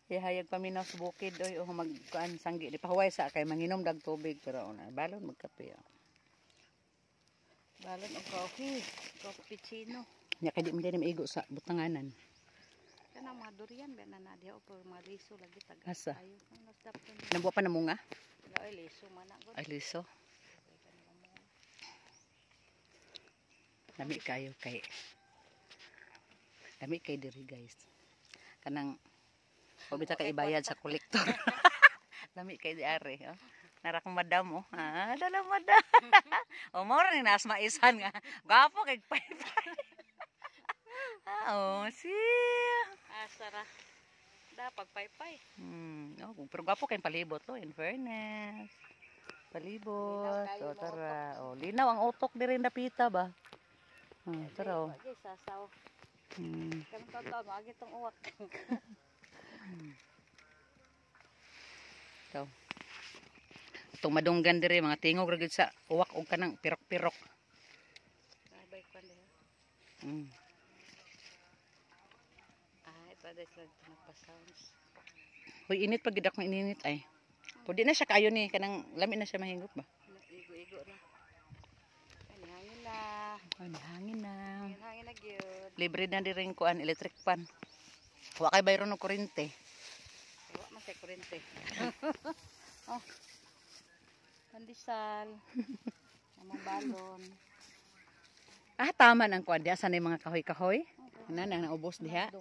Ihayag paminaw sa bukid oy o magkuan sanggi di pahuway sa kay manginom dag tubig pero una balon magkape. Balon og coffee, cappuccino. Nya kay di man dinhi maigo sa butanganan. Kanang mga durian ba na diha o mga liso lagi tag. Asa? Ayo Nabuwa pa na mo nga? Ay liso man gud. Ay liso. Lami kayo kay lami kay diri guys. Kanang pabita kay ibayad sa kolektor. Lami kay di are, oh. Narak madam oh. Ah, dala madam. O mo rin nas maisan nga. Gapo kay paypay. Oh, si. Asara. Da pagpaypay. Oh, pero gapo kay palibot lo in fairness. Palibot. O tara. Oh, linaw ang utok diri napita ba? Tara oh. Agi sasaw. Kami totoo mo agi tong uwak. Ito. Itong madunggan diri mga tingog ra gid sa uwak og kanang pirok-pirok. Bay kwan diha. Ay, pada sila nagpa-sounds. Hoy, init pag gid akong ininit ay. Pwede na siya kayo ni kanang lami na siya mahingop ba? Igo-igo na. Ay, hangin na. Ay, hangin na. Hangin na gyud. Libre na diri ring kuan electric fan. Wa kay bayro ng kuryente. Wa man say kuryente. Oh. Pandesal. Amang balon. Ah, tama nang kuan diha sa mga kahoy-kahoy. Na nang naubos diha.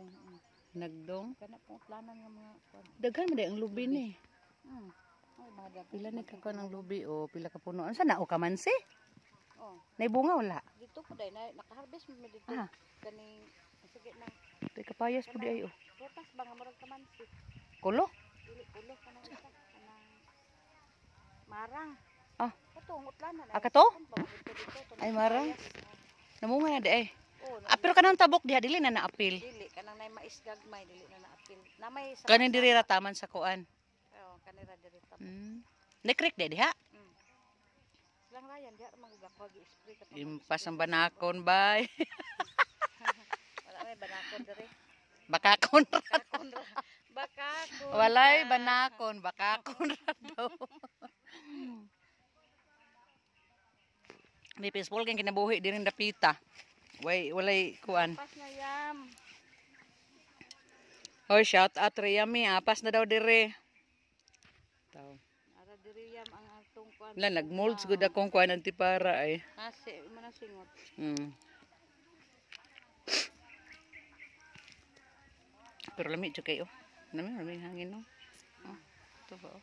Nagdong. Kana pong planan nga mga kuan. Daghan man ang lubi ni. Ay, mga dapit. Pila ni ka ng lubi o pila ka puno. Asa na o kamansi? Oh. Nay bunga wala. Dito po day naka-harvest mo dito. Ah. Kaning sige na. Tay kapayas pud ay oh. Prutas ba nga murag kamansi? Kulo? Dili ulo kanang isa kanang marang. Ah. Kato ngutlanan. Kato? Ay, marang. Namunga na di ay. Pero kanang tabok diha dili na naapil. Dili kanang nay mais gagmay dili na naapil. Na may sa Kanin diri ra taman sa kuan. Oh, kanira diri tap. Nekrik di diha. Silang rayan diha man ug ako gi-spray ka. Impas ang banakon bay. Wala may banakon diri. Bakakon. Bakakon. Walay banakon, bakakon ra daw. May peaceful kang kinabuhi diri dapita. Walay kuan. Pas na yam. Hoy, shout out Riyami, apas na daw dire. Taw. Ara diri yam ang atong kuan. Wala nagmolds gud akong kuan antipara ay. Kasi mo na singot. Pero lamig jud kayo. Lamig hangin no. Oh, ito ba? Oh.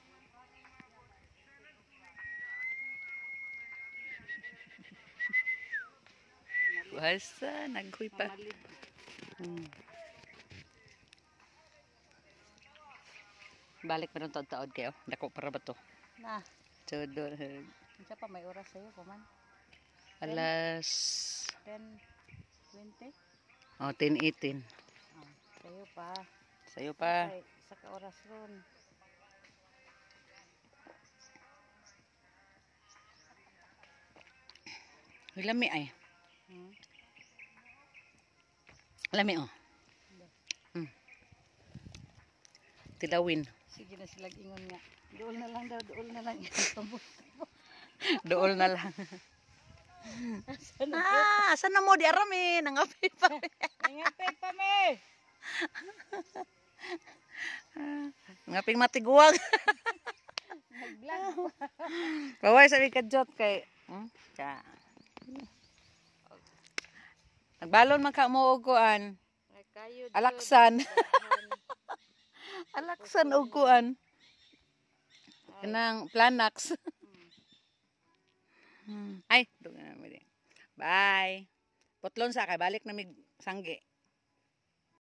Basta naghuy pa. Balik pa ng taod-taod kayo. Dako para ba to? Na. Todo. Unsa pa may oras sayo paman? Alas 10:20. Oh, 10:18. Sayo pa. Sayo pa. Ay, sa ka oras ron. Lami ay. Lami oh. Tilawin. Sige na sila ingon nga. Dool na lang daw, dool na lang. Dool na lang. Asan na mo di arami nangapi pa. Nangapi pa me. Ngaping matiguwag. Naglag. Baway sabi ka jot kay. Nagbalon man ka mo og kuan. Alaksan. Alaksan og kuan. Kanang Planax. Ay, bye. Putlon sa kay balik na mig sangge.